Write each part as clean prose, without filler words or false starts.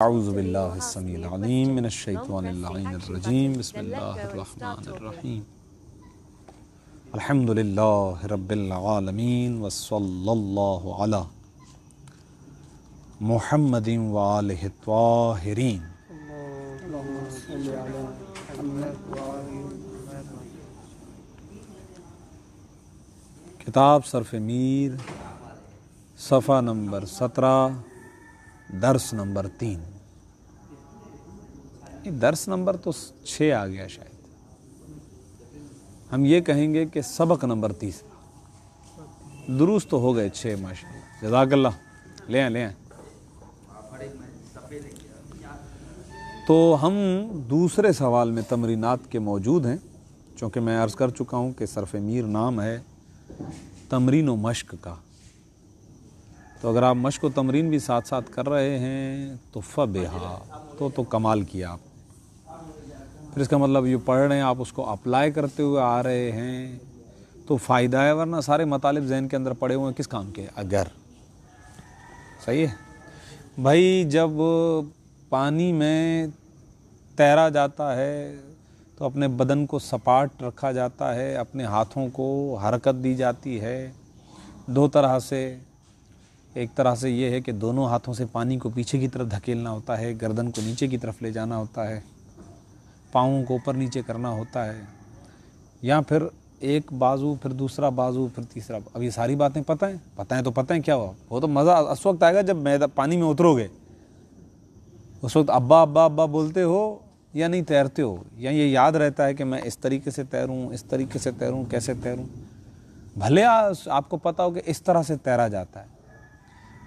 अऊज़ु बिल्लाहि स्समीइल अलीम मिनश शैतानिर रजीम बिस्मिल्लाहिर रहमानिर रहीम अल्हम्दुलिल्लाहि रब्बिल आलमीन वस्सल्लल्लाहु अला मुहम्मदिन व आलिहि त्वाहिरीन। किताब सर्फ़ मीर सफ़ा नंबर 17 दर्स नंबर 3। दर्स नंबर तो 6 आ गया शायद। हम ये कहेंगे कि सबक नंबर 30। दुरुस्त तो हो गए 6 माशाअल्लाह, जज़ाकल्लाह। ले आए। तो हम दूसरे सवाल में तमरीनात के मौजूद हैं, चूँकि मैं अर्ज़ कर चुका हूँ कि सर्फ़ मीर नाम है तमरीन व मश्क का। तो अगर आप मश्क व तमरीन भी साथ साथ कर रहे हैं तो फ़बेहा, तो कमाल किया आप। फिर इसका मतलब ये पढ़ रहे हैं, आप उसको अप्लाई करते हुए आ रहे हैं तो फ़ायदा है, वरना सारे मतालिब ज़हन के अंदर पड़े हुए हैं किस काम के। अगर सही है भाई, जब पानी में तैरा जाता है तो अपने बदन को सपाट रखा जाता है, अपने हाथों को हरकत दी जाती है दो तरह से। एक तरह से ये है कि दोनों हाथों से पानी को पीछे की तरफ धकेलना होता है, गर्दन को नीचे की तरफ ले जाना होता है, पाँवों को ऊपर नीचे करना होता है, या फिर एक बाजू फिर दूसरा बाजू फिर तीसरा। अब ये सारी बातें पता हैं तो पता है क्या हुआ। वो तो मज़ा उस वक्त आएगा जब पानी में उतरोगे। उस वक्त अब्बा अब्बा अब्बा बोलते हो या नहीं तैरते हो, या ये याद रहता है कि मैं इस तरीके से तैरूं, इस तरीके से तैरूं, कैसे तैरूं। भले आपको पता हो कि इस तरह से तैरा जाता है,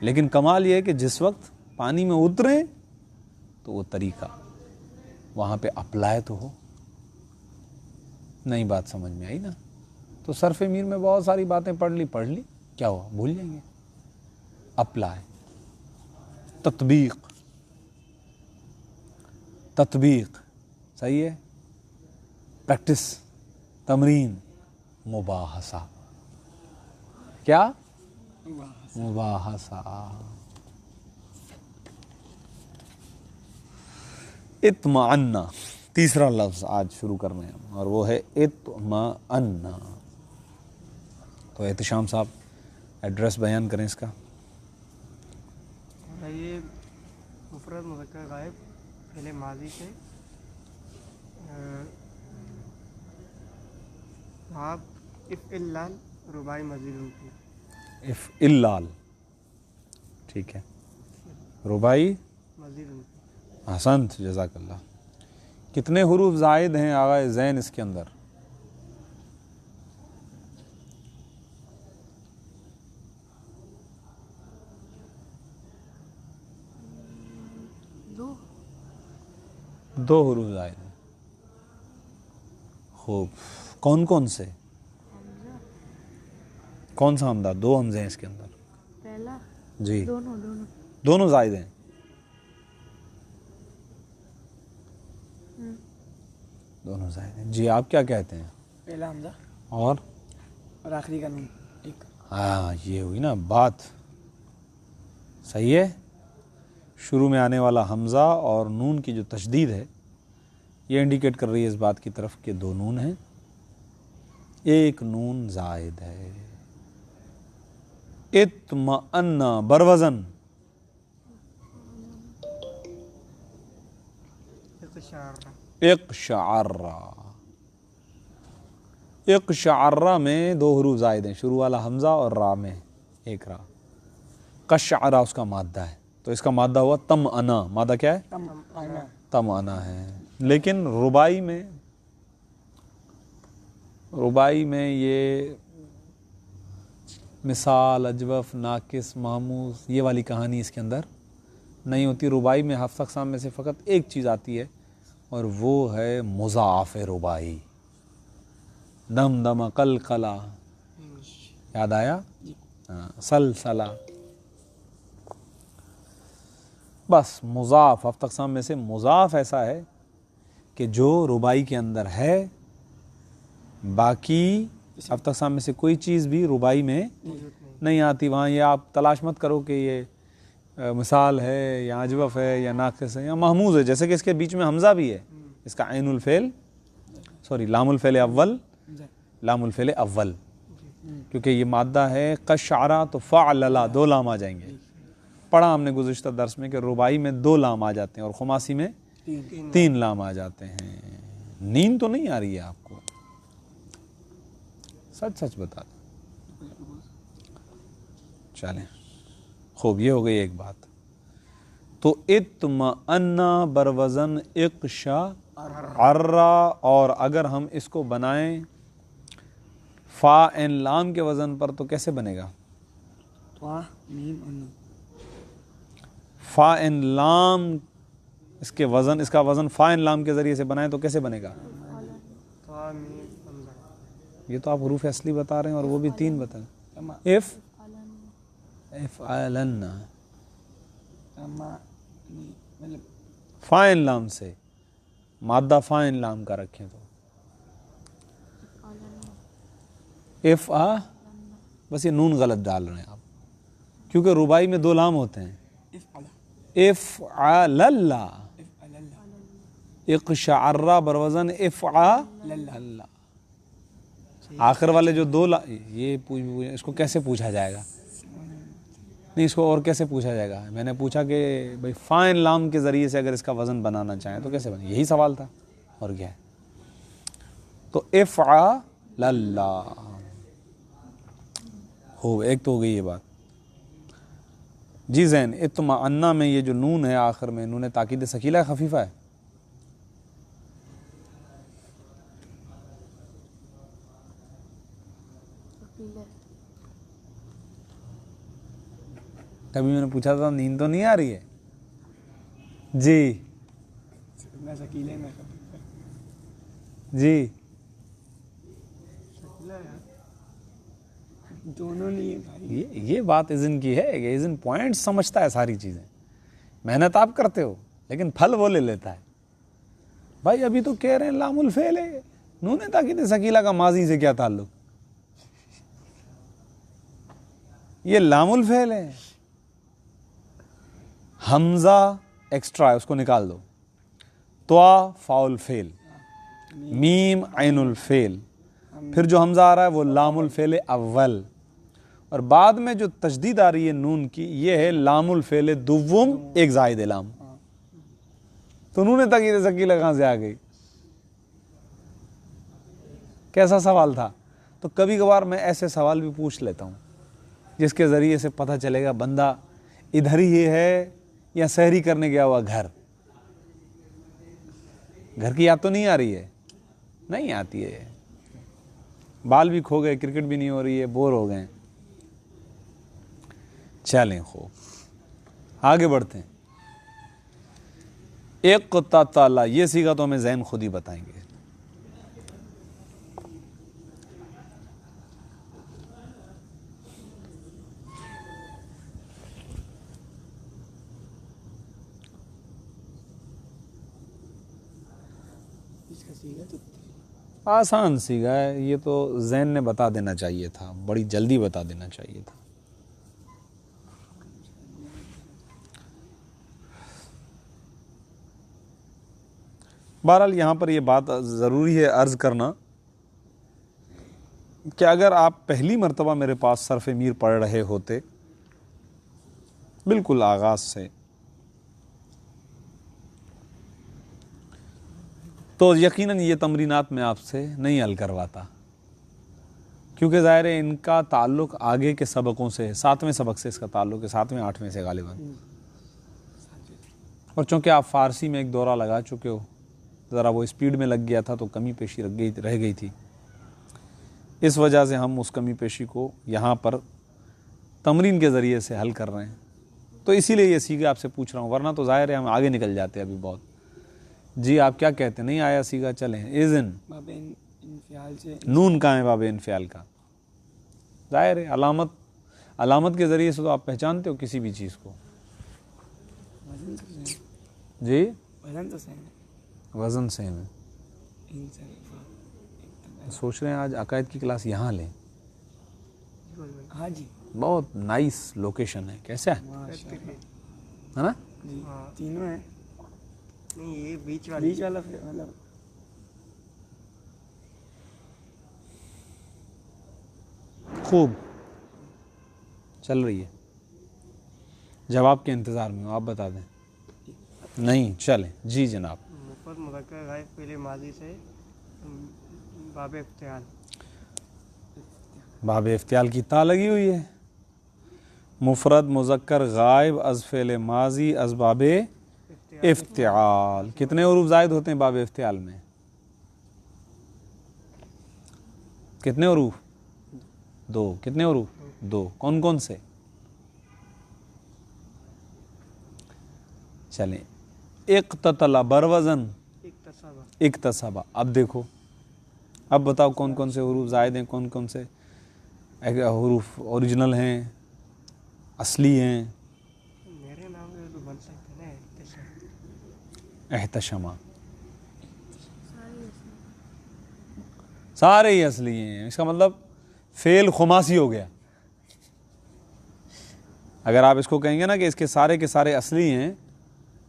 लेकिन कमाल ये है कि जिस वक्त पानी में उतरें तो वो तरीका वहाँ पे अप्लाई तो हो। नई बात समझ में आई ना। तो सर्फ़ मीर में बहुत सारी बातें पढ़ ली, क्या हुआ, भूल जाएंगे। अप्लाई, तत्बीक सही है, प्रैक्टिस, तमरीन, मुबाहसा। क्या मुबाहसा। इत्माअन्ना, तीसरा लफ्ज़ आज शुरू कर रहे हैं और वो है इत्माअन्ना। तो एहतिशाम साहब एड्रेस बयान करें इसका। ये मुफरद मुज़क्कर गायब फ़िल माज़ी से आप इफ़इल्लाल रुबाई मज़ीद उनकी। इफ़इल्लाल, ठीक है, रुबाई मज़ीद उनकी। हसंत, जज़ाकल्लाह। कितने हुरूफ ज़ायद हैं आगा ज़ैन इसके अंदर? दो हुरूफ ज़ायद हैं। खूब। कौन कौन से? कौन सा हमदा? दो हमज़े हैं इसके अंदर। पहला जी, दोनों ज़ायद हैं। दोनों ज़ायद हैं। जी, आप क्या कहते हैं? पहला हमजा और आखिरी का नून। ठीक, हाँ, ये हुई ना बात। सही है। शुरू में आने वाला हमज़ा और नून की जो तशदीद है ये इंडिकेट कर रही है इस बात की तरफ कि दो नून हैं, एक नून ज़ायद है। इत्मअन्ना बरवज़न इक़शअर्रा। इक़शअर्रा में दो हुरूफ ज़ायद हैं, शुरू वाला हमज़ा और रा में एक रा। कशअरा उसका मादा है, तो इसका मादा हुआ तमअना। मादा क्या है? तमअना है। लेकिन रुबाई में ये मिसाल, अजवफ, नाकिस, मामूस, ये वाली कहानी इसके अंदर नहीं होती। रुबाई में हफ्स अक़साम में से फ़कत एक चीज़ आती है और वो है मुज़ाफ़ रुबाई। दम दम कलकला, याद आया? सलसला। बस मुज़ाफ़ हफ्स अक़साम में से मुज़ाफ़ ऐसा है कि जो रुबाई के अंदर है, बाकी हफ्स अक़साम में से कोई चीज़ भी रुबाई में नहीं आती। वहाँ ये आप तलाश मत करो कि ये मिसाल है या अजवफ है या नाक़िस है या महमूज़ है, जैसे कि इसके बीच में हमज़ा भी है, इसका ऐनुल फ़ेल लामुल फ़ेल अव्वल, लामुल फ़ेल अव्वल, क्योंकि ये मादा है कशारा तो फ़अलला, दो लाम आ जाएंगे। पढ़ा हमने गुज़िश्ता दर्स में कि रुबाई में 2 लाम आ जाते हैं और खुमासी में 3 लाम आ जाते हैं। नींद तो नहीं आ रही है आपको? सच सच बता दो। चलें, खूब, ये हो गई एक बात। तो इत्मअन्ना बरवज़न इक़शा अर्रा, और अगर हम इसको बनाएं फ़ा एन लाम के वज़न पर तो कैसे बनेगा? फ़ा एन लाम, इसके वज़न, इसका वज़न फ़ा एन लाम के ज़रिए से बनाएं तो कैसे बनेगा? ये तो आप हुरूफ असली बता रहे हैं और वो भी 3 बताएं। इफ़ अलन्ना, फ़ा एन लाम से मादा फ़ा एन लाम का रखें तो इफ़ बस ये नून गलत डाल रहे हैं आप, क्योंकि रुबाई में 2 लाम होते हैं। इफ़ अलल्ला, इक़शअर्रा बरवज़न इफ़ अलल्ला, आखिर वाले जो 2 ये इसको कैसे पूछा जाएगा? नहीं, इसको और कैसे पूछा जाएगा? मैंने पूछा कि भाई फ़ा एन लाम के ज़रिए से अगर इसका वज़न बनाना चाहें तो कैसे बने, यही सवाल था और क्या है। तो इफ़अलल्ला हो, एक तो हो गई ये बात जी। ज़ैन इत्मअन्ना में ये जो नून है आखिर में, नून ताकीद सकीला खफीफा है? कभी मैंने पूछा था नींद तो नहीं आ रही है जी? जी दोनों नहीं है भाई। ये बात इज़न की है कि इज़न पॉइंट समझता है सारी चीज़ें। मेहनत आप करते हो लेकिन फल वो ले लेता है। भाई अभी तो कह रहे हैं लामुल फ़ेल है, नून ताकीद सकीला का माजी से क्या ताल्लुक? ये लामुल फ़ेल है, हमज़ा एक्स्ट्रा है, उसको निकाल दो। त्वा foul fail, meme Ainul fail, फिर जो हमज़ा आ रहा है वो लामुल फ़ेल अव्वल, और बाद में जो तशदीद आ रही है नून की, ये है लामुल फ़ेल दुव्वुम एक ज़ायद लाम। तो नून ताकीद सकीला कहाँ से आ गई? कैसा सवाल था? तो कभी कभार मैं ऐसे सवाल भी पूछ लेता हूँ जिसके ज़रिए से पता चलेगा बंदा इधर ही है या सहरी करने गया हुआ घर की याद तो नहीं आ रही है? नहीं आती है, बाल भी खो गए, क्रिकेट भी नहीं हो रही है, बोर हो गए। चलें खूब आगे बढ़ते हैं। एक ताला, ये सीगा तो हमें ज़ैन खुद ही बताएंगे। आसान सीगा है, ये तो ज़ैन ने बता देना चाहिए था, बड़ी जल्दी बता देना चाहिए था। बहरहाल यहाँ पर यह बात ज़रूरी है अर्ज़ करना कि अगर आप पहली मर्तबा मेरे पास सरफ़ मीर पढ़ रहे होते बिल्कुल आगाज़ से, तो यकीनन ये तमरीनात मैं आपसे नहीं हल करवाता, क्योंकि ज़ाहिर है इनका ताल्लुक़ आगे के सबकों से है, 7वें सबक से इसका ताल्लुक़ है, 7वें 8वें से गालिबन। और चूँकि आप फ़ारसी में एक दौरा लगा चुके हो, ज़रा वो स्पीड में लग गया था तो कमी पेशी रह गई थी, इस वजह से हम उस कमी पेशी को यहाँ पर तमरीन के ज़रिए से हल कर रहे हैं। तो इसीलिए ये सीगा आपसे पूछ रहा हूँ, वरना तो ज़ाहिर है हम आगे निकल जाते हैं अभी बहुत। जी आप क्या कहते हैं? नहीं आया सीगा? चलें। इज़न नून कहाँ है बाब इनफ़ियाल का? ज़ाहिर है अलामत के ज़रिए से तो आप पहचानते हो किसी भी चीज़ को। जी वज़न सेम है। सोच रहे हैं आज अकायद की क्लास यहाँ लें। हाँ जी, बहुत नाइस लोकेशन है। कैसा है? है ना? हाँ तीनों है। नहीं ये बीच वाली बीच वाला फिर मतलब खूब चल रही है। जवाब के इंतज़ार में हूँ, आप बता दें। नहीं चले जी जनाब। मुफरद मुज़क्कर गायब फ़िल माज़ी से बाब इफ्तियाल। बाब इफ्तियाल की ता लगी हुई है। मुफरद मुज़क्कर गायब अज़ फ़िल माज़ी अज़ बाब इफ्तियाल। कितने उरूफ ज़ायद होते हैं बाब इफ्तियाल में? कितने उरूफ? 2। कितने उरूफ? 2। कौन कौन से? चलें। इक़्ततला बरवज़न इक्तसबा। अब देखो, अब बताओ कौन कौन से हुरूफ ज़ायद हैं, कौन कौन से हुरूफ ओरिजिनल हैं, असली हैं। मेरे नाम से तो बन सकते हैं ना। एहतशमा सारे ही असली हैं। इसका मतलब फेल खुमासी हो गया। अगर आप इसको कहेंगे ना कि इसके सारे के सारे असली हैं,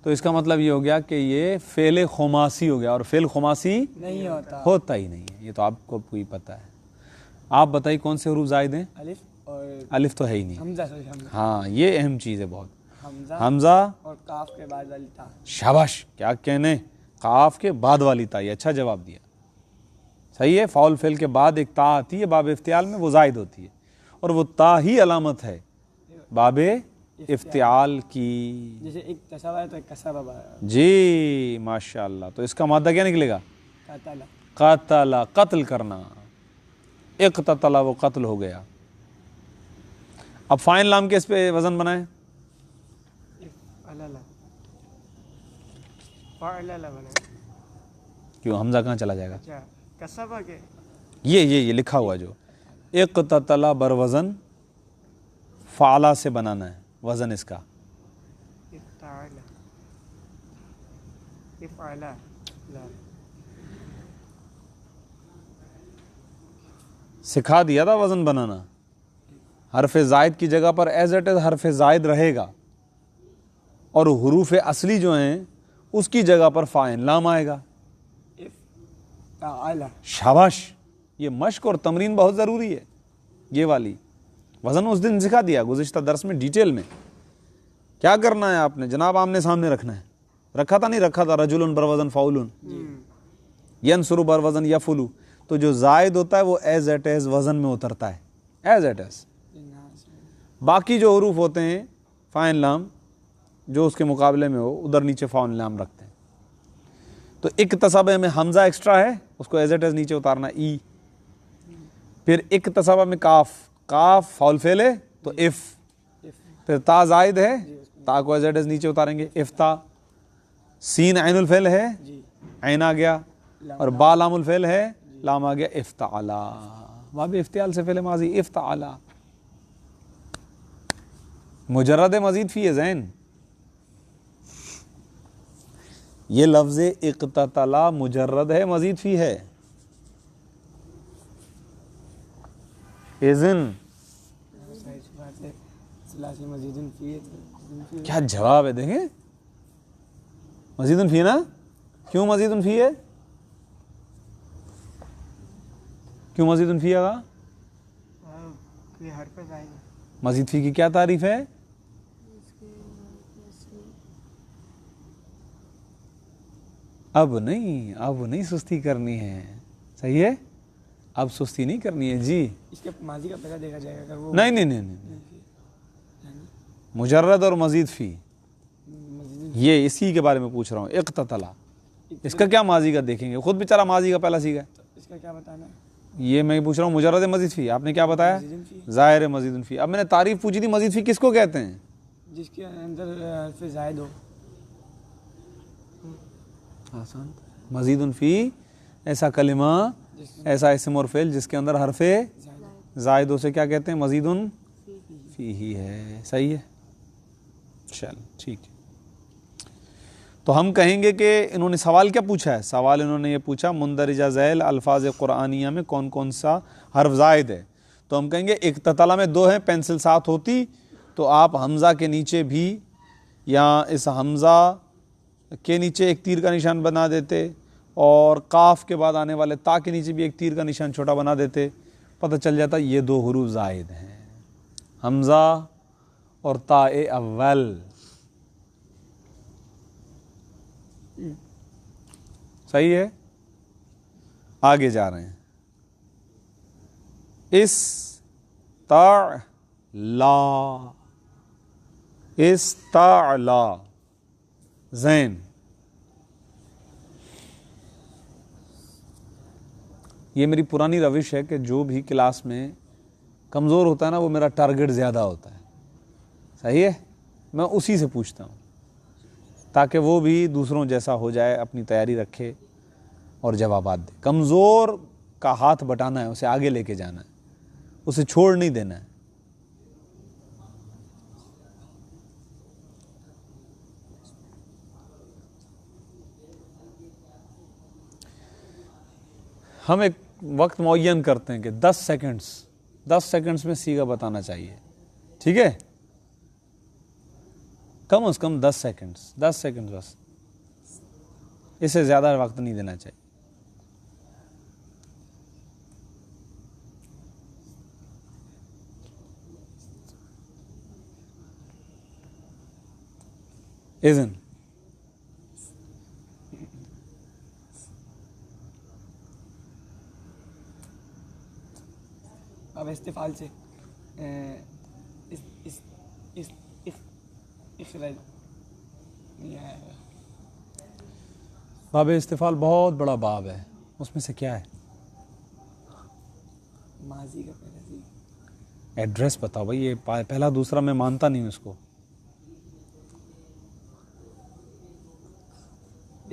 तो इसका मतलब ये हो गया कि ये फेल खुमासी हो गया, और फेल खुमासी नहीं होता ही नहीं है। ये तो आपको कोई पता है। आप बताइए कौन से हुरूफ ज़ायद हैं? अलिफ और अलिफ तो है ही नहीं। हमजा, सॉरी हमजा। हाँ, ये अहम चीज़ है बहुत। हमजा हमजा और काफ के बाद वाली ता। शाबाश, क्या कहने, काफ के बाद वाली ता। ये अच्छा जवाब दिया, सही है। फाउल फेल के बाद एक ता आती है बाब इफ्तियाल में, वो ज़ायद होती है, और वो ता ही अलामत है बाब इफ्तियाल की। जैसे एक तसावा है तो एक कसबा है। जी माशाअल्लाह। तो इसका मादा क्या निकलेगा? कतला। कतला, कत्ल करना। इक़्ततला, वो कत्ल हो गया। अब फाइन लाम के इस पे वजन बनाए। अलाला फ़अलला बने। क्यों, हमजा कहाँ चला जाएगा? अच्छा कसबा के ये लिखा हुआ जो इक़्ततला बरवज़न फ़ाला से बनाना है वज़न इसका। इफ्ताला इफ़अला ला। सिखा दिया था वज़न बनाना। हरफ ज़ायद की जगह पर एज इट इज़ हरफ ज़ायद रहेगा, और हुरूफ असली जो हैं उसकी जगह पर फ़ाइन लाम आएगा। इफ्ताला। शाबाश। ये मश्क और तमरीन बहुत ज़रूरी है। ये वाली वज़न उस दिन सिखा दिया गुज़िश्ता दर्स में डिटेल में। क्या करना है आपने जनाब? आमने सामने रखना है। रखा था नहीं रखा था? रजुलन बरवज़न फ़ाउलुन, यनसुरु बरवज़न यफ़ुलु। तो जो ज़ायद होता है वो एज एट एज वज़न में उतरता है, एज एट एज। बाकी जो हुरूफ होते हैं फ़ाइन लाम, जो उसके मुकाबले में हो, उधर नीचे फ़ाइन लाम रखते हैं। तो इक़्तसबा में हमज़ा एक्स्ट्रा है, उसको एज एट एज नीचे उतारना ई। फिर इक़्तसबा में काफ, काफ फाउल फेल है तो इफ़। फिर ता ज़ायद है, ता को एज एट एज नीचे उतारेंगे इफ्ता। सीन ऐनुल फेल है, ऐन आ गया, और बा लामुल फेल है, लाम आ गया इफ्ताला। बाब इफ्तियाल से फेल माजी इफ्ताला। मुजर्रद मजीद फी है ज़ैन। ये लफ्ज़ इक़्ततला मुजर्रद है, मजीद फी है। इज़न क्या जवाब है? देखें, मजीदुन फी ना। क्यों मजीदुन फी है? क्यों मजीदुन फी आगा? ये हरफ ज़ायद है। मजीद फी की क्या तारीफ है? अब नहीं सुस्ती करनी है, सही है। अब सुस्ती नहीं करनी है जी। इसके माजी का पहला देखा जाएगा अगर वो नहीं। मुजर्रद और मजीद फी, ये इसी के बारे में पूछ रहा हूँ। इक़्ततला, इसका क्या माजी का देखेंगे? खुद बेचारा माजी का पहला सीखा है। तो इसका क्या बताना है? ये मैं पूछ रहा हूँ मुजर्रद मजीद फी। आपने क्या बताया? ज़ाहिर मजीद फी। अब मैंने तारीफ पूछी थी, मजीद फी किसको कहते हैं? जिसके अंदर हरफ ज़ायद हो। आसान। मजीदुन फी ऐसा कलिमा, ऐसा इस्म और फ़िल जिसके अंदर हरफे ज़ायद हो से क्या कहते हैं? मजीदुन फी ही है, सही है। चल ठीक है। तो हम कहेंगे कि इन्होंने सवाल क्या पूछा है? सवाल इन्होंने ये पूछा मुंदरिजा ज़ैल अल्फाज कुरानिया में कौन कौन सा हर्फ ज़ायद है। तो हम कहेंगे इक़्ततला में 2 हैं, पेंसिल 7 होती तो आप हमज़ा के नीचे भी या इस हमज़ा के नीचे एक तीर का निशान बना देते और काफ के बाद आने वाले ता के नीचे भी एक तीर का निशान छोटा बना देते, पता चल जाता ये दो हुरूफ ज़ायद हैं, हमज़ा और ताए अव्वल। सही है। आगे जा रहे हैं। इस ताला ज़ैन, ये मेरी पुरानी रविश है कि जो भी क्लास में कमज़ोर होता है ना, वो मेरा टारगेट ज़्यादा होता है। सही है, मैं उसी से पूछता हूँ ताकि वो भी दूसरों जैसा हो जाए, अपनी तैयारी रखे और जवाबात दे। कमज़ोर का हाथ बटाना है, उसे आगे लेके जाना है, उसे छोड़ नहीं देना है। हम एक वक्त मुअय्यन करते हैं कि 10 सेकंड्स में सीगा बताना चाहिए, ठीक है? कम से कम 10 सेकंड्स बस, इससे ज़्यादा वक्त नहीं देना चाहिए। इज़न अब इस्तिफाल से इखराज नहीं आएगा। बाब इस्तिफाल बहुत बड़ा बाब है, उसमें से क्या है? माजी का पहला जी एड्रेस बताओ भाई, ये पहला दूसरा मैं मानता नहीं हूँ इसको।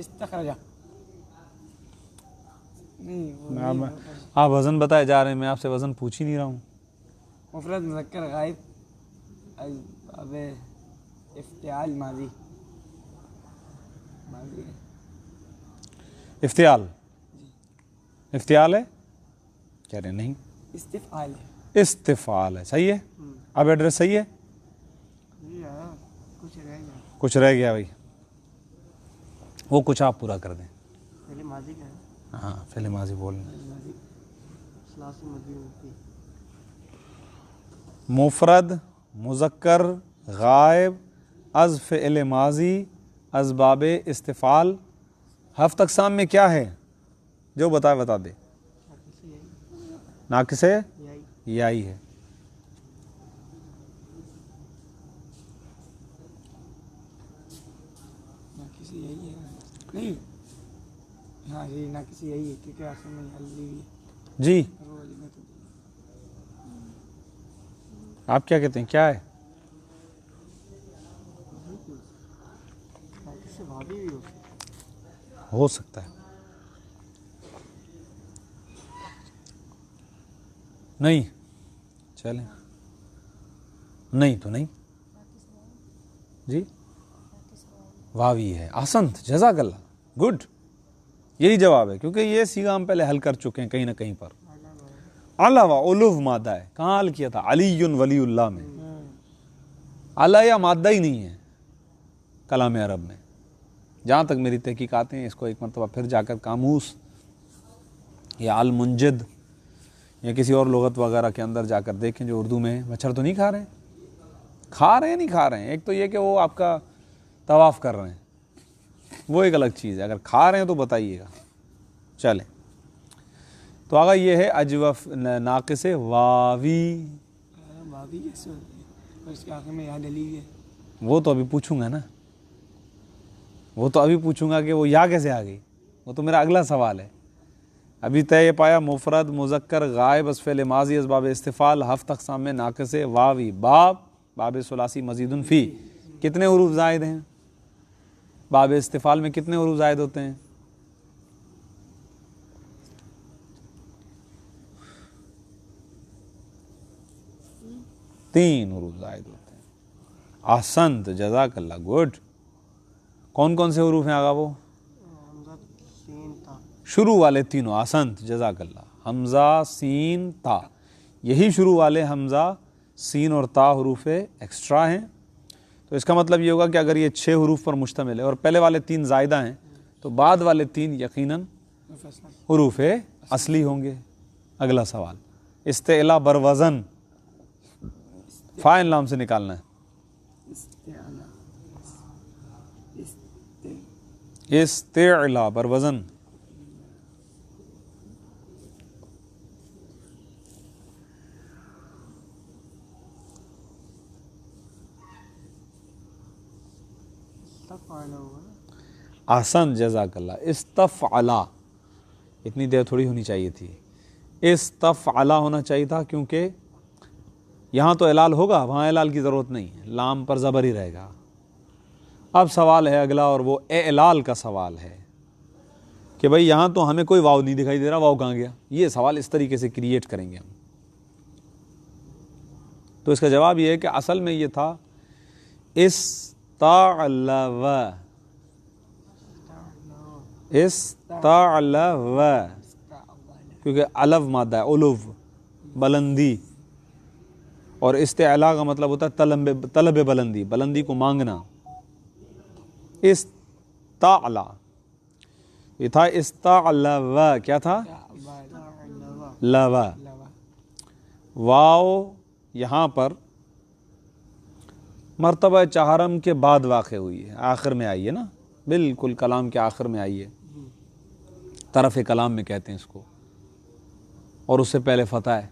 इस्तखरजा नहीं, वो मैं नहीं, आप वज़न बताए जा रहे हैं, मैं आपसे वज़न पूछ ही नहीं रहा हूँ। मुफरद मुज़क्कर गायब अब इफ्तियाल माजी है। इफ्तियाल है कह रहे नहीं, इस्तिफाल है। इस्तिफाल है। सही है। अब एड्रेस सही है, कुछ रह गया भाई, वो कुछ आप पूरा कर दें। पहले माजी का है, हाँ पहले माजी बोलना। मुफरद मुज़क्कर गायब अज़ फ़िअल माजी असबाब इस्तिफ़ाल हफ्त अक़साम में क्या है? जो बता दे। नाक़िस है, याई है। नाक़िस यही है नहीं, हाँ जी नाक़िस यही है क्योंकि आखिर में हल्दी है जी। वो वाली में तो आप क्या कहते हैं, क्या है? हो सकता है, नहीं चलें, नहीं तो नहीं जी, वावी है। आसंत, जज़ाकल्लाह, गुड, यही जवाब है क्योंकि ये सीगा हम पहले हल कर चुके हैं कहीं ना कहीं पर। अलावा उलूफ मादा है, कहाँ हल किया था? अलीयुन वलीउल्लाह में। अला या मादा ही नहीं है कलाम अरब में, जहाँ तक मेरी तहकीकातें हैं। इसको एक मरतबा फिर जाकर कामूस या अल मुंजिद या किसी और लुगत वगैरह के अंदर जाकर देखें जो उर्दू में। मच्छर तो नहीं खा रहे हैं, नहीं खा रहे हैं। एक तो ये कि वो आपका तवाफ़ कर रहे हैं, वो एक अलग चीज़ है। अगर खा रहे हैं तो बताइएगा। चलें, तो आगा ये है अजवफ नाक़िस वावी। वावी कैसे होती है और इसके आखिर में याद अली है? वो तो अभी पूछूंगा ना, वो तो अभी पूछूंगा कि वो या कैसे आ गई, वो तो मेरा अगला सवाल है। अभी तय पाया मुफरद मुज़क्कर गायब असफ़ेल माजी असबाब इस्तिफ़ाल हफ्त अक़साम में नाक़िस वावी बाब सुलासी मज़ीदुन फ़ी। कितने हुरूफ ज़ायद हैं बाब इस्तिफ़ाल में? कितने हुरूफ ज़ायद होते हैं? तीन हुरूफ ज़ायद होते हैं। आसंत, जज़ाकल्लाह, गुड। कौन कौन से हुरूफ हैं आगा? वो शुरू वाले तीनों। आसंत, जज़ाकल्लाह। हमज़ा सीन ता, यही शुरू वाले हमज़ा सीन और ता हुरूफ एक्स्ट्रा हैं। तो इसका मतलब ये होगा कि अगर ये 6 हरूफ पर मुश्तमिल है और पहले वाले 3 ज़ायदा हैं तो बाद वाले 3 यकीनन हरूफ असली होंगे। अगला सवाल, इस्तेला बरवज़न फ़ाइल नाम से निकालना है। इस्तेला बरवज़न आसन जज़ाकल्लाह। इस्तफ़अला, इतनी देर थोड़ी होनी चाहिए थी, इस्तफ़अला होना चाहिए था, क्योंकि यहाँ तो एलाल होगा, वहाँ एलाल की ज़रूरत नहीं है, लाम पर ज़बर ही रहेगा। अब सवाल है अगला, और वो एलाल का सवाल है कि भाई यहाँ तो हमें कोई वाव नहीं दिखाई दे रहा, वाव कहाँ गया। ये सवाल इस तरीके से क्रिएट करेंगे हम। तो इसका जवाब ये है कि असल में ये था इस्ताअलव, इस्ताअलव, क्योंकि अलव मादा है, उलुव बुलंदी, और इस्तेला का मतलब होता है तलब बुलंदी, बुलंदी को मांगना। इस्ताअला, ये था इस्ताअलव, क्या था? लवा। वाव यहाँ पर मर्तबा चहारम के बाद वाक़ हुई है, आखिर में आई है ना, बिल्कुल कलाम के आखिर में आई है, तरफ़ कलाम में कहते हैं इसको, और उससे पहले फ़तह है।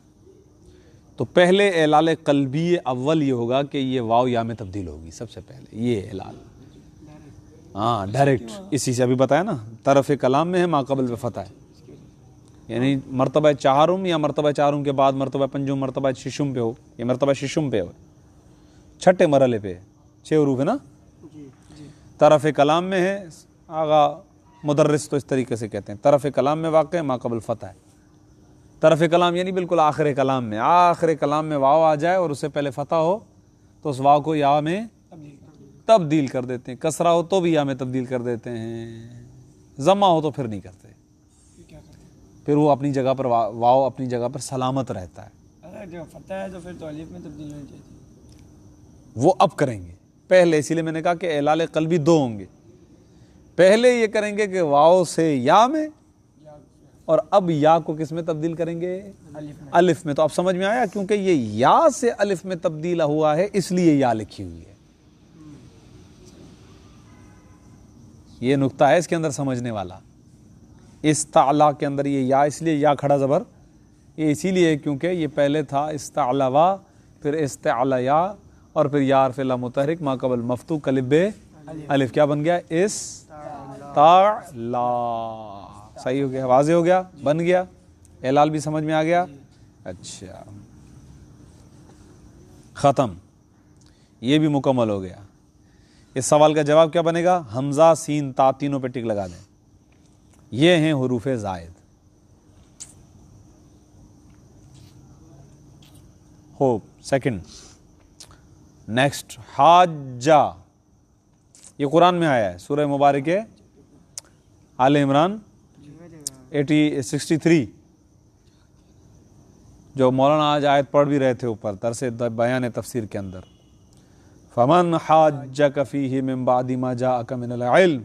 तो पहले एलाल क़ल्बी अव्वल ये होगा कि ये वाव या में तब्दील होगी सबसे पहले, ये एलाल, हाँ डायरेक्ट, इसी से अभी बताया ना, तरफ़ कलाम में है, माक़बल पे फ़तह है, यानी मर्तबा चारुम या मर्तबा चारुम के बाद मर्तबा पंजुम, मर्तबा शिशुम पे हो, ये मर्तबा शिशुम पे हो, छठे मरहले पे 6 हरूफ है ना। तरफ़ कलाम में है, आगा मुदर्रिस तो इस तरीके से कहते हैं, तरफ़ कलाम में वाक़ है, माक़बल फ़तह है। तरफ़ कलाम यानी बिल्कुल आखिर कलाम में, आखिर कलाम में वाव आ जाए और उससे पहले फ़तह हो तो उस वाव को या में तब्दील कर देते हैं, कसरा हो तो भी या में तब्दील कर देते हैं, ज़म्मा हो तो फिर नहीं करते, फिर वो अपनी जगह पर वाव अपनी जगह पर सलामत रहता है। अगर जो फतह है तो फिर तो अलिफ में तब्दील होनी चाहिए, वो अब करेंगे पहले, इसीलिए मैंने कहा कि एलाल क़ल्बी 2 होंगे, पहले ये करेंगे कि वाव से या में, और अब या को किस में तब्दील करेंगे? अलिफ में। तो अब समझ में आया, क्योंकि ये या से अलिफ में तब्दील हुआ है इसलिए या लिखी हुई है। ये नुक्ता है इसके अंदर समझने वाला। इस्ताला के अंदर ये या, इसलिए या खड़ा ज़बर, ये इसीलिए क्योंकि ये पहले था इस्तालवा, फिर इस्तालया, और फिर या अर्फ़ ला मुतहरिक माक़बल मफ्तू कलिबे अलिफ, क्या बन गया? इस्ताला। सही हो गया, वाज़े हो गया, बन गया, एलाल भी समझ में आ गया। अच्छा, ख़त्म, ये भी मुकम्मल हो गया। इस सवाल का जवाब क्या बनेगा? हमज़ा सीन ता तीनों पे टिक लगा दें, ये हैं हुरूफ़े ज़ायद। हो सेकंड, नेक्स्ट हाजा, ये कुरान में आया है, सूरह मुबारक आले इमरान 63, जो मौलाना आज आयत पढ़ भी रहे थे ऊपर दरसे बयान तफसीर के अंदर, फमन हाज्जक फीही मिन बादि मा जाअक मिनल इल्म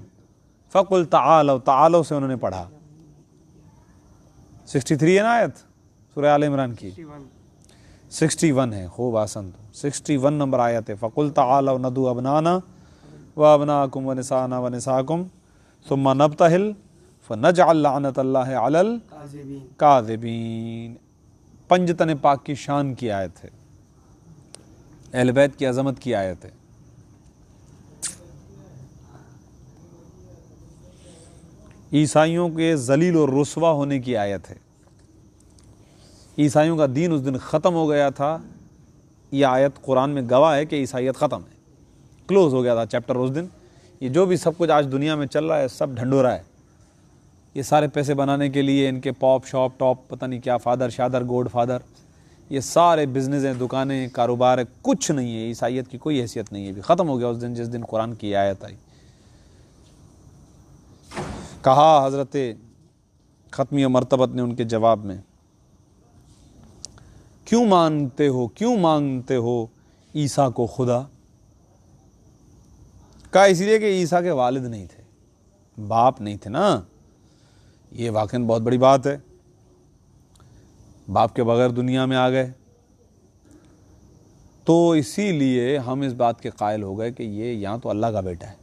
फ़कुल तआलौ, तआलौ से उन्होंने पढ़ा। 63 है ना आयत सूरह आले इमरान की, 61 है, खूब आसन, 61 नंबर आयत है। फ़कुल तआलौ नदू अबनाना व अबनाकुम व निसाना व निसाकुम सुम्मा नब्तहिल फ़नजअल लअनतल्लाहि अलल काज़िबीन। पंजतन पाक की शान की आयत है, अहले बैत की अज़मत की आयत है। ईसाइयों के ज़लील और रुस्वा होने की आयत है। ईसाइयों का दीन उस दिन ख़त्म हो गया था, यह आयत कुरान में गवाह है कि ईसाइयत ख़त्म है, क्लोज़ हो गया था चैप्टर उस दिन। ये जो भी सब कुछ आज दुनिया में चल रहा है सब ढंढोरा है, ये सारे पैसे बनाने के लिए इनके पॉप शॉप टॉप पता नहीं क्या, फादर शादर गोड फादर, ये सारे बिजनेस हैं, दुकानें, कारोबार है, कुछ नहीं है, ईसाइयत की कोई हैसियत नहीं है, भी ख़त्म हो गया उस दिन जिस दिन कुरान की आयत आई। कहा हज़रत ख़त्मी मरतबत ने उनके जवाब में, क्यों मानते हो ईसा को खुदा? कहा इसलिए कि ईसा के वालिद नहीं थे, बाप नहीं थे ना। ये वाकई बहुत बड़ी बात है, बाप के बगैर दुनिया में आ गए। तो इसीलिए हम इस बात के कायल हो गए कि ये या तो अल्लाह का बेटा है,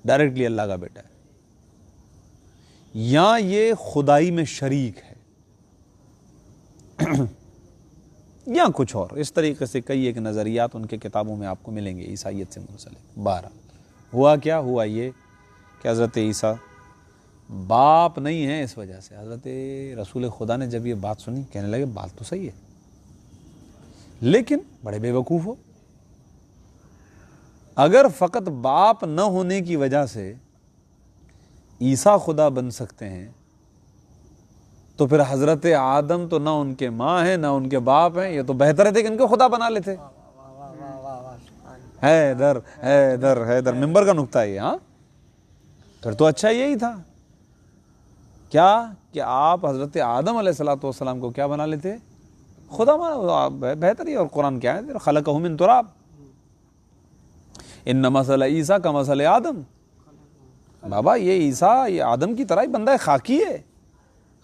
डायरेक्टली अल्लाह का बेटा है, या ये खुदाई में शरीक है, या कुछ और। इस तरीके से कई एक नज़रियात उनके किताबों में आपको मिलेंगे ईसाइयत से मुंसलिक। 12 हुआ क्या हुआ ये कि हज़रत ईसा बाप नहीं है। इस वजह से हज़रत रसूल खुदा ने जब ये बात सुनी, कहने लगे बात तो सही है, लेकिन बड़े बेवकूफ़ हो। अगर फ़कत बाप न होने की वजह से ईसा खुदा बन सकते हैं, तो फिर हज़रत आदम तो ना उनके माँ हैं ना उनके बाप हैं। ये तो बेहतर थे कि इनको खुदा बना लेते। हैदर हैदर हैदर मिंबर का नुक्ता है ये। हाँ, फिर तो अच्छा यही था क्या कि आप हज़रत आदम अलैहिस्सलाम को क्या बना लेते, खुदा बना। बेहतर ही। और कुरान क्या है, खलक़हु मिन तुराब इन्न मसल ईसा का मसल आदम। बाबा ये ईसा ये आदम की तरह ही बंदा है, खाकी है।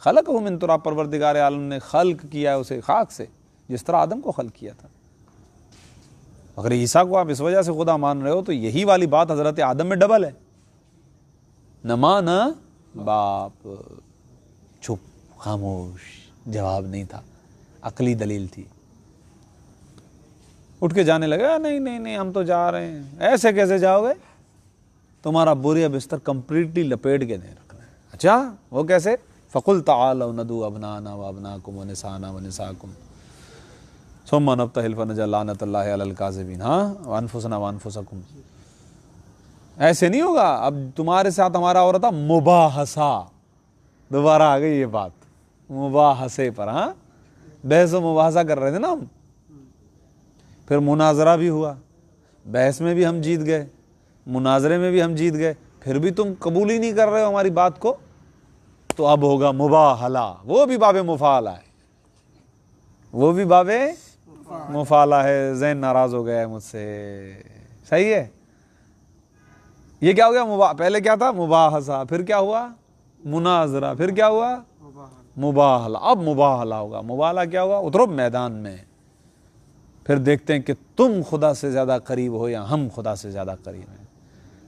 खलक़हु मिन तुराब, परवरदिगार आलम ने खल्क किया है उसे खाक से, जिस तरह आदम को खल्क किया था। अगर ईसा को आप इस वजह से खुदा मान रहे हो तो यही वाली बात हज़रत आदम में डबल है। न माँ न बाप। चुप, खामोश, जवाब नहीं था, अकली दलील थी। उठ के जाने लगे, नहीं नहीं नहीं हम तो जा रहे हैं। ऐसे कैसे जाओगे, तुम्हारा बोरिया बिस्तर कंप्लीटली लपेट के नहीं रखना है। अच्छा वो कैसे, फ़कुल ताअलौ नदू अबनाना व अबनाकुम व निसाना व निसाकुम सुम्मा नब्तहिल फनजअल लानतल्लाहि अलल काज़िबीन। हाँ, व अनफुसना व अनफुसकुम। ऐसे नहीं होगा। अब तुम्हारे साथ हमारा हो रहा था मुबाहसा, दोबारा आ गई ये बात मुबाहसे पर। हाँ, बहस व मुबाहसा कर रहे थे ना हम। फिर मुनाजरा भी हुआ, बहस में भी हम जीत गए, मुनाजरे में भी हम जीत गए, फिर भी तुम कबूल ही नहीं कर रहे हो हमारी बात को। तो अब होगा मुबाहला, वो भी बाबे मुफाला है, वो भी बाबे मुफाला है। ज़ैन नाराज हो गया है मुझसे, सही है। ये क्या हो गया, पहले क्या था मुबाहसा, फिर क्या हुआ मुनाजरा, फिर क्या हुआ मुबाहला। अब मुबाहला होगा। मुबाहला क्या होगा, उतरो मैदान में, फिर देखते हैं कि तुम खुदा से ज़्यादा करीब हो या हम खुदा से ज़्यादा करीब हैं।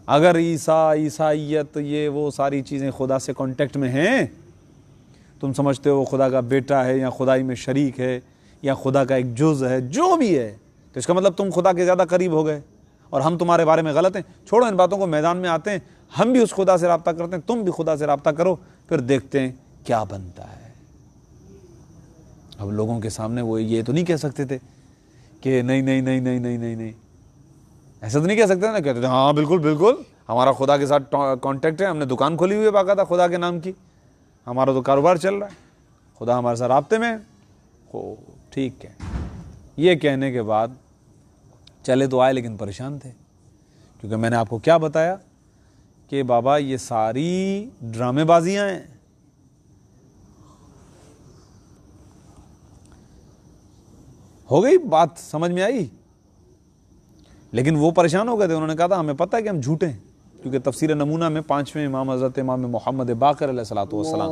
अगर ईसाइयत ये वो सारी चीज़ें खुदा से कांटेक्ट में हैं, तुम समझते हो खुदा का बेटा है या खुदाई में शरीक है या खुदा का एक जुज़ है, जो भी है, तो इसका मतलब तुम खुदा के ज़्यादा करीब हो गए और हम तुम्हारे बारे में गलत हैं। छोड़ो इन बातों को, मैदान में आते हैं। हम भी उस खुदा से रब्ता करते हैं, तुम भी खुदा से रब्ता करो, फिर देखते हैं क्या बनता है। अब लोगों के सामने वो ये तो नहीं कह सकते थे कि नहीं नहीं नहीं नहीं नहीं नहीं नहीं, ऐसा तो नहीं कह सकते ना। कहते थे हाँ बिल्कुल बिल्कुल, हमारा खुदा के साथ कांटेक्ट है, हमने दुकान खोली हुई है बाकायदा खुदा के नाम की, हमारा तो कारोबार चल रहा है, खुदा हमारे साथ राब्ते में हो। ठीक है, ये कहने के बाद चले तो आए, लेकिन परेशान थे, क्योंकि मैंने आपको क्या बताया कि बाबा ये सारी ड्रामेबाजियाँ हैं। हो गई बात, समझ में आई। लेकिन वो परेशान हो गए थे, उन्होंने कहा था हमें पता है कि हम झूठे हैं, क्योंकि तफसीर नमूना में 5वें इमाम हज़रत इमाम मोहम्मद बाक़िर अलैहिस्सलातु वस्सलाम,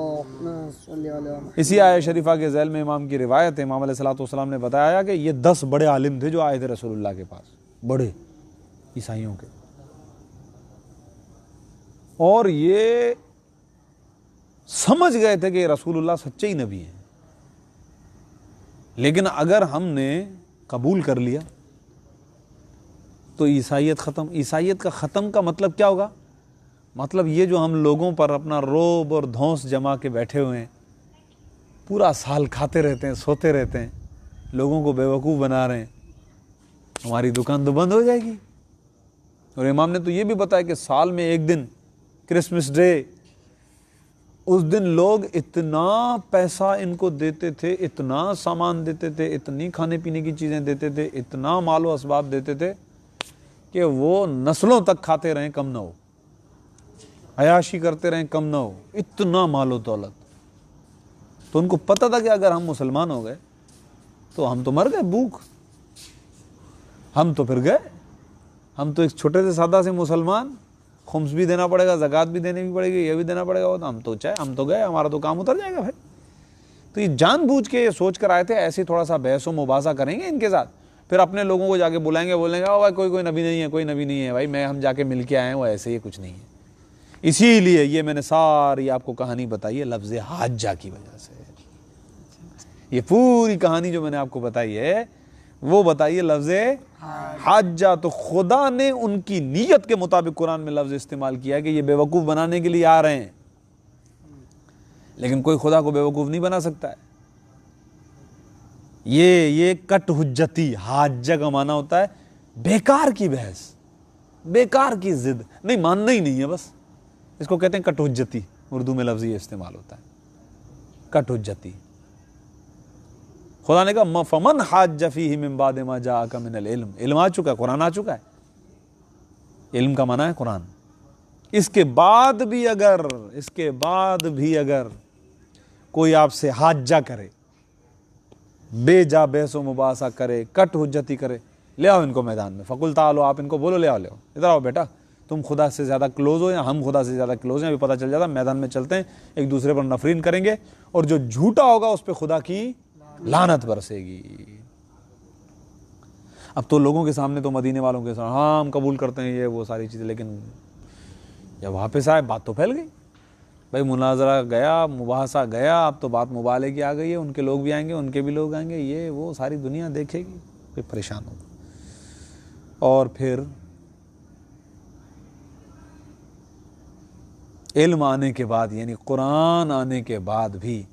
इसी आया शरीफा के ज़ैल में इमाम की रिवायत है, इमाम अलैहिस्सलातु वस्सलाम ने बताया कि ये 10 बड़े आलिम थे जो आए थे रसूलुल्लाह के पास, बड़े ईसाइयों के, और ये समझ गए थे कि रसूलुल्लाह सच्चे ही नबी हैं। लेकिन अगर हमने कबूल कर लिया तो ईसाइयत ख़त्म। ईसाइयत का ख़त्म का मतलब क्या होगा, मतलब ये जो हम लोगों पर अपना रोब और धौंस जमा के बैठे हुए हैं, पूरा साल खाते रहते हैं, सोते रहते हैं, लोगों को बेवकूफ़ बना रहे हैं, हमारी दुकान तो बंद हो जाएगी। और इमाम ने तो ये भी बताया कि साल में एक दिन क्रिसमस डे, उस दिन लोग इतना पैसा इनको देते थे, इतना सामान देते थे, इतनी खाने पीने की चीज़ें देते थे, इतना मालो असबाब देते थे कि वो नस्लों तक खाते रहें कम ना हो, अयाशी करते रहें कम ना हो, इतना मालो दौलत। तो उनको पता था कि अगर हम मुसलमान हो गए तो हम तो मर गए भूख, हम तो फिर गए। हम तो एक छोटे से सादा से मुसलमान, खुम्स भी देना पड़ेगा, ज़कात भी देनी भी पड़ेगी, ये भी देना पड़ेगा, वो तो हम तो गए, हमारा तो काम उतर जाएगा भाई। तो ये जानबूझ के सोच कर आए थे ऐसे थोड़ा सा बहस व मुबासा करेंगे इनके साथ, फिर अपने लोगों को जाके बुलाएंगे, बोलेंगे ओ भाई कोई नबी नहीं है, कोई नबी नहीं है भाई, मैं हम जाके मिल के आए हैं, वो ऐसे ही कुछ नहीं है। इसीलिए ये मैंने सारी आपको कहानी बताई है लफ्ज़ हाज्जा की वजह से। ये पूरी कहानी जो मैंने आपको बताई है वो बताइए लफ्ज़ हाज्जा। तो खुदा ने उनकी नीयत के मुताबिक कुरान में लफ्ज़ इस्तेमाल किया है कि ये बेवकूफ़ बनाने के लिए आ रहे हैं, लेकिन कोई खुदा को बेवकूफ़ नहीं बना सकता है। ये कट हुज्जती, हाज्जा का माना होता है बेकार की बहस, बेकार की जिद, नहीं मानना ही नहीं है बस, इसको कहते हैं कट हुज्जती। उर्दू में लफ्ज़ ये इस्तेमाल होता है कट हुज्जती। खुदा ने कहा फमन हाज्जा फीही मिन बाद मा जाअका मिनल इल्म, इल्म आ चुका है, कुरान आ चुका है। इल्म का माना है कुरान। इसके बाद भी अगर कोई आपसे हाज्जा करे, बेजा बहसो मुबासा करे, कट हुज्जती करे, ले आओ इनको मैदान में, फ़कुल तालो, आप इनको बोलो ले आओ इधर आओ बेटा, तुम खुदा से ज़्यादा क्लोज हो या हम खुदा से ज़्यादा क्लोज हैं, अभी पता चल जाता, मैदान में चलते हैं, एक दूसरे पर नफरीन करेंगे और जो झूठा होगा उस पर खुदा की लानत बरसेगी। अब तो लोगों के सामने तो मदीने वालों के सामने हाँ हम कबूल करते हैं ये वो सारी चीज़ें, लेकिन जब वापस आए बात तो फैल गई भाई, मुनाजरा गया, मुबाहसा गया, अब तो बात मुबाले की आ गई है, उनके लोग भी आएंगे, उनके भी लोग आएंगे, ये वो सारी दुनिया देखेगी, फिर परेशान होगा। और फिर इल्म आने के बाद यानी कुरान आने के बाद भी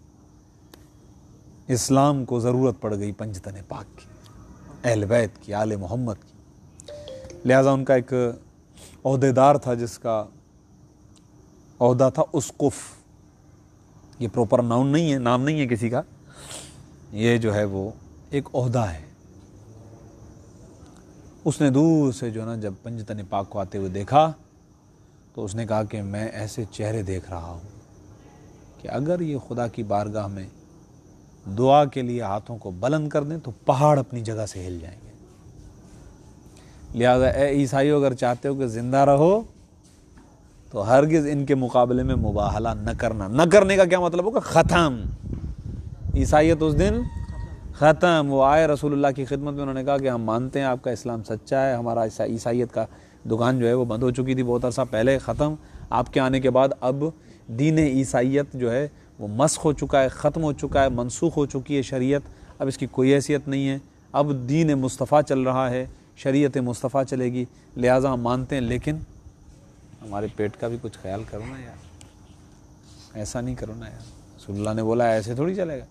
इस्लाम को ज़रूरत पड़ गई पंजतन पाक की, अहले बैत की, आले मोहम्मद की। लिहाजा उनका एक ओहदेदार था जिसका ओहदा था उसकुफ। ये प्रॉपर नाउन नहीं है, नाम नहीं है किसी का, ये जो है वो एक ओहदा है। उसने दूर से जो ना जब पंजतन पाक को आते हुए देखा तो उसने कहा कि मैं ऐसे चेहरे देख रहा हूँ कि अगर ये खुदा की बारगाह में दुआ के लिए हाथों को बुलंद कर दें तो पहाड़ अपनी जगह से हिल जाएंगे। लिहाजा ए ईसाइयों अगर चाहते हो कि ज़िंदा रहो तो हरगिज़ इनके मुकाबले में मुबाहला न करना। न करने का क्या मतलब होगा? ख़त्म। ईसाइयत उस दिन ख़त्म। वो आए रसूलुल्लाह की खिदमत में, उन्होंने कहा कि हम मानते हैं आपका इस्लाम सच्चा है, हमारा ईसाइयत का दुकान जो है वो बंद हो चुकी थी बहुत अरसा पहले, ख़त्म। आपके आने के बाद अब दीन ईसाइयत जो है वो मस्ख हो चुका है, ख़त्म हो चुका है, मनसूख हो चुकी है शरीयत, अब इसकी कोई हैसियत नहीं है। अब दीन मुस्तफ़ा चल रहा है, शरीयत मुस्तफ़ा चलेगी। लिहाजा हम मानते हैं, लेकिन हमारे पेट का भी कुछ ख्याल करो ना यार, ऐसा नहीं करो ना यार। रसूलुल्लाह ने बोला ऐसे थोड़ी चलेगा,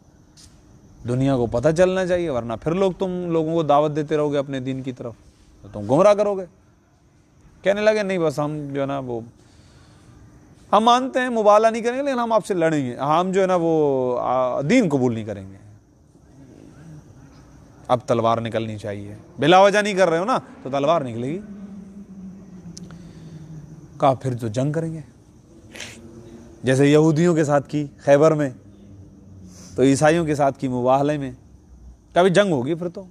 दुनिया को पता चलना चाहिए, वरना फिर तुम लोगों को दावत देते रहोगे अपने दीन की तरफ तो तुम गुमराह करोगे। कहने लगे नहीं बस हम जो है ना वो हम मानते हैं, मुबाला नहीं करेंगे, लेकिन हम आपसे लड़ेंगे, हम जो है ना वो दीन कबूल नहीं करेंगे। अब तलवार निकलनी चाहिए, बिला वजह नहीं कर रहे हो ना तो तलवार निकलेगी। कहा फिर तो जंग करेंगे, जैसे यहूदियों के साथ की खैबर में, तो ईसाइयों के साथ की मुबाहले में, कभी जंग होगी फिर तो।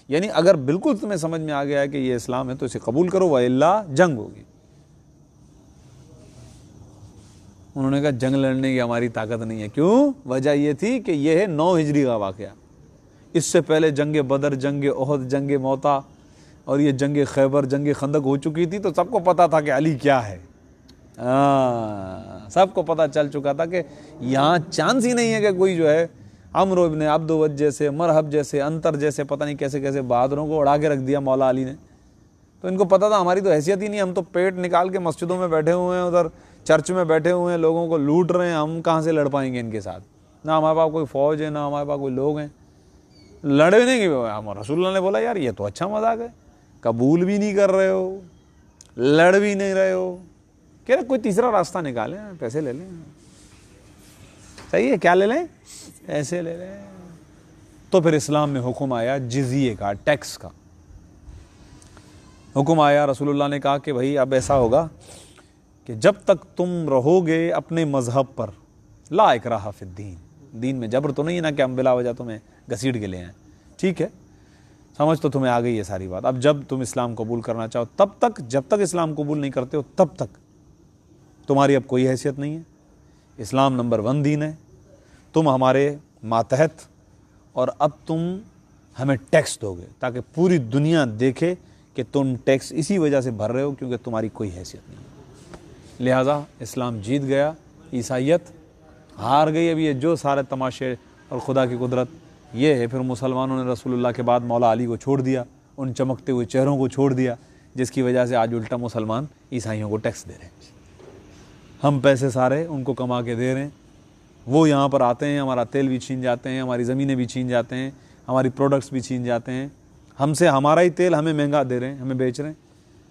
यानी अगर बिल्कुल तुम्हें समझ में आ गया है कि ये इस्लाम है तो इसे कबूल करो, व इल्ला जंग होगी। उन्होंने कहा जंग लड़ने की हमारी ताकत नहीं है। क्यों? वजह यह थी कि यह है 9 हिजरी का वाक़या। इससे पहले जंग बदर, जंग ओहद, जंग मौता और ये जंग खैबर, जंग खंदक हो चुकी थी, तो सबको पता था कि अली क्या है। सबको पता चल चुका था कि यहाँ चांस ही नहीं है कि कोई जो है अमर इब्न अब्दुवद जैसे, मरहब जैसे, अंतर जैसे, पता नहीं कैसे कैसे बहादुरों को उड़ा के रख दिया मौला अली ने। तो इनको पता था हमारी तो हैसियत ही नहीं, हम तो पेट निकाल के मस्जिदों में बैठे हुए हैं, उधर चर्च में बैठे हुए हैं, लोगों को लूट रहे हैं, हम कहाँ से लड़ पाएंगे इनके साथ। ना हमारे पास कोई फ़ौज है, ना हमारे पास कोई लोग हैं, लड़े नहीं कि हम। रसूलुल्लाह ने बोला यार ये तो अच्छा मजाक है, कबूल भी नहीं कर रहे हो, लड़ भी नहीं रहे हो, कह रहे कोई तीसरा रास्ता निकालें, पैसे ले लें। सही है, क्या ले लें? ऐसे ले लें। तो फिर इस्लाम में हुक्म आया जिज़िये का, टैक्स का हुक्म आया। रसूलुल्लाह ने कहा कि भाई अब ऐसा होगा कि जब तक तुम रहोगे अपने मज़हब पर, ला इकराहा फिद्दीन, दीन में जबर तो नहीं है ना कि हम बिला वजह तुम्हें घसीट के ले आए, ठीक है, समझ तो तुम्हें आ गई है सारी बात। अब जब तुम इस्लाम कबूल करना चाहो तब तक, जब तक इस्लाम कबूल नहीं करते हो तब तक तुम्हारी अब कोई हैसियत नहीं है। इस्लाम नंबर 1 दीन है, तुम हमारे मातहत, और अब तुम हमें टैक्स दोगे ताकि पूरी दुनिया देखे कि तुम टैक्स इसी वजह से भर रहे हो क्योंकि तुम्हारी कोई हैसियत नहीं है। लिहाजा इस्लाम जीत गया, ईसाइयत हार गई। अब ये जो सारे तमाशे और खुदा की कुदरत ये है। फिर मुसलमानों ने रसूलुल्लाह के बाद मौला अली को छोड़ दिया, उन चमकते हुए चेहरों को छोड़ दिया, जिसकी वजह से आज उल्टा मुसलमान ईसाइयों को टैक्स दे रहे हैं। हम पैसे सारे उनको कमा के दे रहे हैं, वो यहाँ पर आते हैं, हमारा तेल भी छीन जाते हैं, हमारी ज़मीनें भी छीन जाते हैं, हमारी प्रोडक्ट्स भी छीन जाते हैं हमसे। हमारा ही तेल हमें महंगा दे रहे हैं, हमें बेच रहे हैं।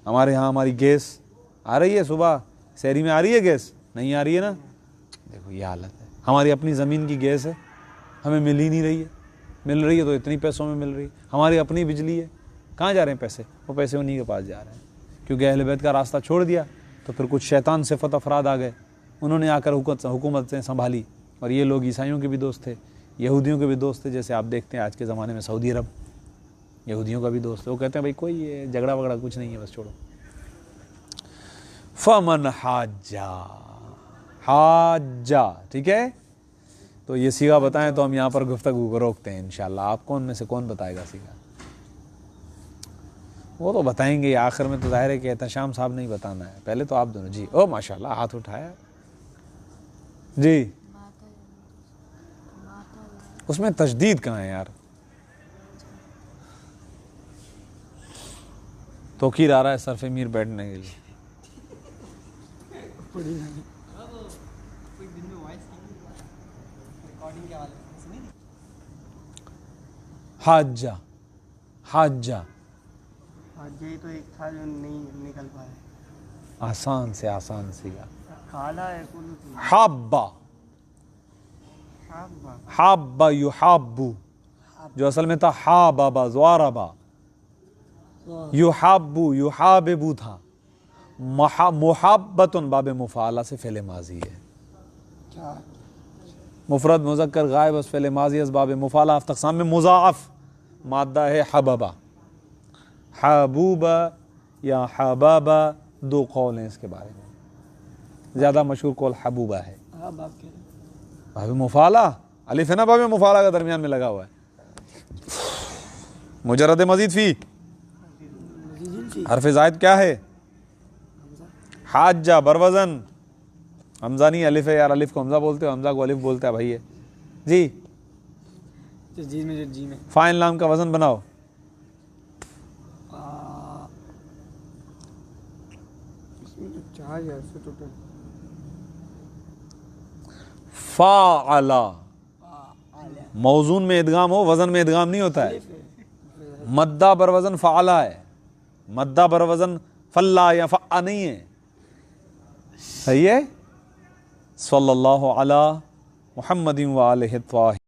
हमारे यहाँ हमारी गैस आ रही है, सुबह शहरी में आ रही है गैस, नहीं आ रही है ना। देखो ये हालत है। हमारी अपनी ज़मीन की गैस है, हमें मिल ही नहीं रही है। मिल रही है तो इतनी पैसों में मिल रही है। हमारी अपनी बिजली है, कहाँ जा रहे हैं पैसे? वो पैसे उन्हीं के पास जा रहे हैं, क्योंकि अहले बैत का रास्ता छोड़ दिया। तो फिर कुछ शैतान सिफत अफराद आ गए, उन्होंने आकर हुकूमतें संभाली, और ये लोग ईसाइयों के भी दोस्त थे, यहूदियों के भी दोस्त थे। जैसे आप देखते हैं आज के ज़माने में सऊदी अरब यहूदियों का भी दोस्त है। वो कहते हैं भाई कोई ये झगड़ा वगड़ा कुछ नहीं है, बस छोड़ो। फमन हाजा, ठीक है। तो ये सीगा बताएं तो हम यहाँ पर गुफ्तगू को रोकते हैं इंशाल्लाह। आप कौन में से कौन बताएगा सीगा? वो तो बताएंगे आखिर में, तो जाहिर है कि एहतशाम साहब नहीं बताना है, पहले तो आप दोनों। जी ओ माशाल्लाह, हाथ उठाया जी। उसमें तशदीद कहाँ है यार? तोकीर आ रहा है सरफ़े मीर बैठने के लिए। हाजा हाजा ये तो एक था जो नहीं निकल पाया। आसान से आसान सीगा। काला है कुल। हाब्बा, हाब्बा, हाब्बा युहाब्बू, जो असल में था हाबाबा ज़वारबा, युहाब्बू युहाबिबू था। मुहब्बतुन बाब मुफ़ाला से फ़ेल माजी है। मुफ़रद मुज़क्कर गायब अस फ़ेल माजी अस बाब मुफ़ाला अफ़्तक़साम में मुज़ाअफ़ मादा है हबबा। हबूबा या हबाबा दो कौल हैं इसके बारे में, ज़्यादा मशहूर कौल हबूबा है। बाब मुफ़ाला अलिफ है ना, बाब मुफ़ाला का दरमियान में लगा हुआ है। मुजर्रद मज़ीद फ़ी हरफ ज़ायद क्या है? हाजा बरवज़न, हमज़ा नहीं अलिफ है यार। अलिफ को हमज़ा बोलते हो, हमज़ा को अलिफ बोलता है भाई है जी। जी में, जी में फ़ाइल नाम का वज़न बनाओ। फ़ाअला, मौजून में इदगाम हो, वज़न में इदगाम नहीं होता है। मद्दा बरवज़न फ़ाअला है, मद्दा बरवज़न फ़ल्ला या फ़अ नहीं है। सही है। सल्लल्लाहु अला मुहम्मदिन व आलिहि त्वाहिरीन।